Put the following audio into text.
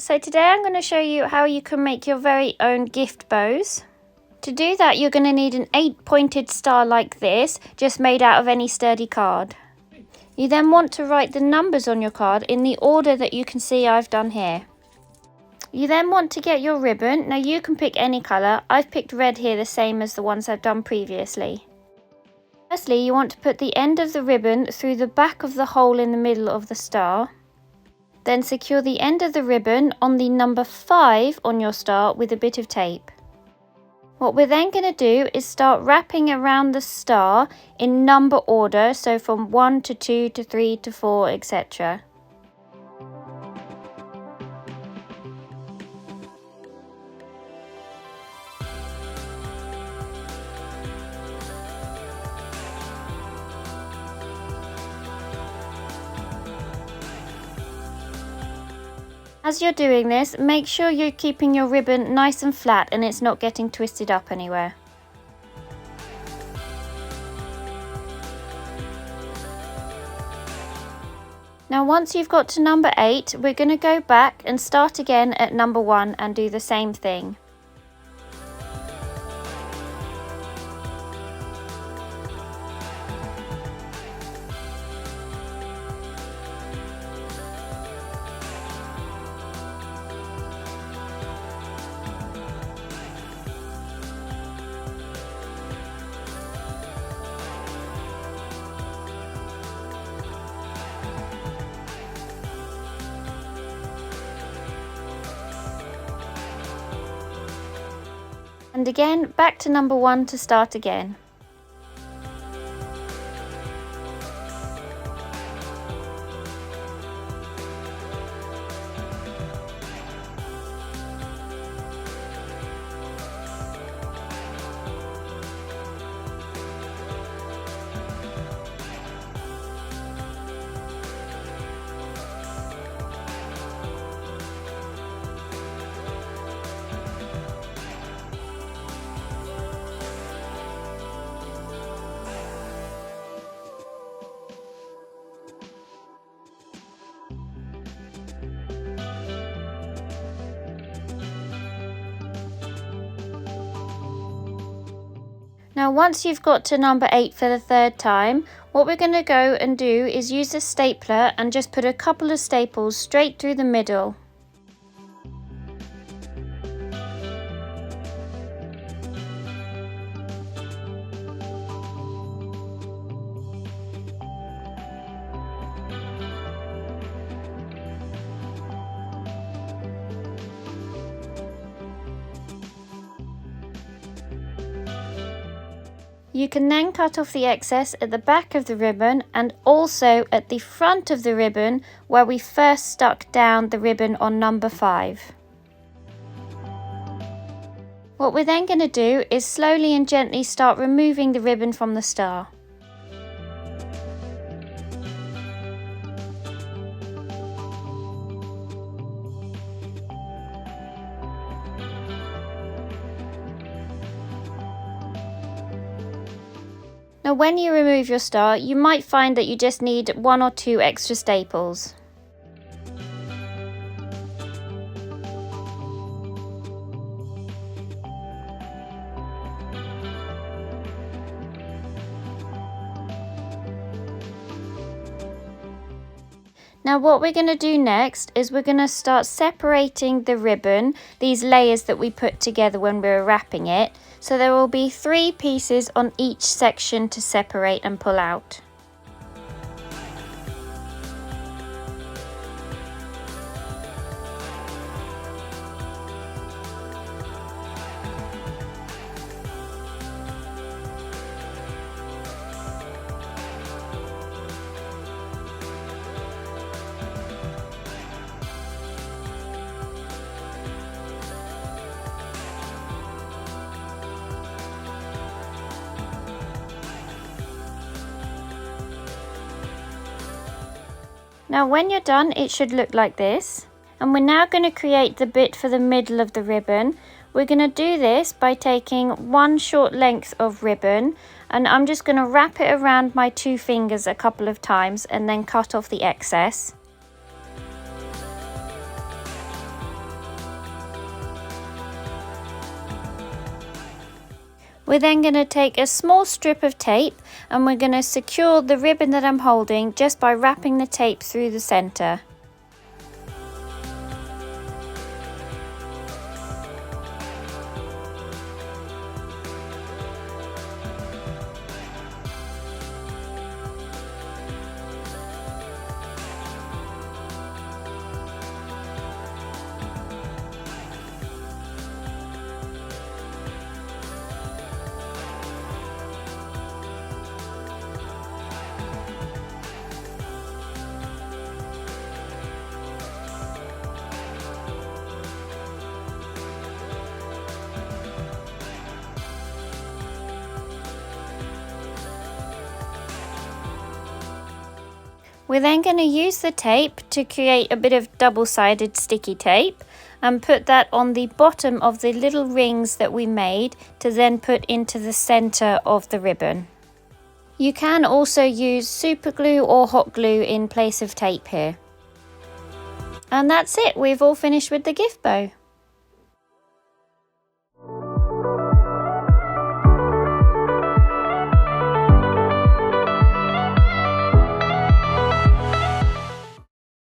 So today I'm going to show you how you can make your very own gift bows. To do that, you're going to need an 8-pointed star like this, just made out of any sturdy card. You then want to write the numbers on your card in the order that you can see I've done here. You then want to get your ribbon. Now you can pick any colour. I've picked red here, the same as the ones I've done previously. Firstly, you want to put the end of the ribbon through the back of the hole in the middle of the star. Then secure the end of the ribbon on the number 5 on your star with a bit of tape. What we're then going to do is start wrapping around the star in number order, so from 1 to 2 to 3 to 4, etc. As you're doing this, make sure you're keeping your ribbon nice and flat and it's not getting twisted up anywhere. Now once you've got to number 8, we're going to go back and start again at number 1 and do the same thing. And again, back to number 1 to start again. Now once you've got to number 8 for the 3rd time, what we're going to go and do is use a stapler and just put a couple of staples straight through the middle. You can then cut off the excess at the back of the ribbon and also at the front of the ribbon where we first stuck down the ribbon on number 5. What we're then going to do is slowly and gently start removing the ribbon from the star. Now when you remove your star, you might find that you just need 1 or 2 extra staples. Now what we're going to do next is we're going to start separating the ribbon, these layers that we put together when we were wrapping it. So there will be 3 pieces on each section to separate and pull out. Now when you're done, it should look like this. And we're now going to create the bit for the middle of the ribbon. We're going to do this by taking 1 short length of ribbon, and I'm just going to wrap it around my 2 fingers a couple of times and then cut off the excess. We're then going to take a small strip of tape and we're going to secure the ribbon that I'm holding just by wrapping the tape through the centre. We're then going to use the tape to create a bit of double-sided sticky tape and put that on the bottom of the little rings that we made to then put into the centre of the ribbon. You can also use super glue or hot glue in place of tape here. And that's it, we've all finished with the gift bow.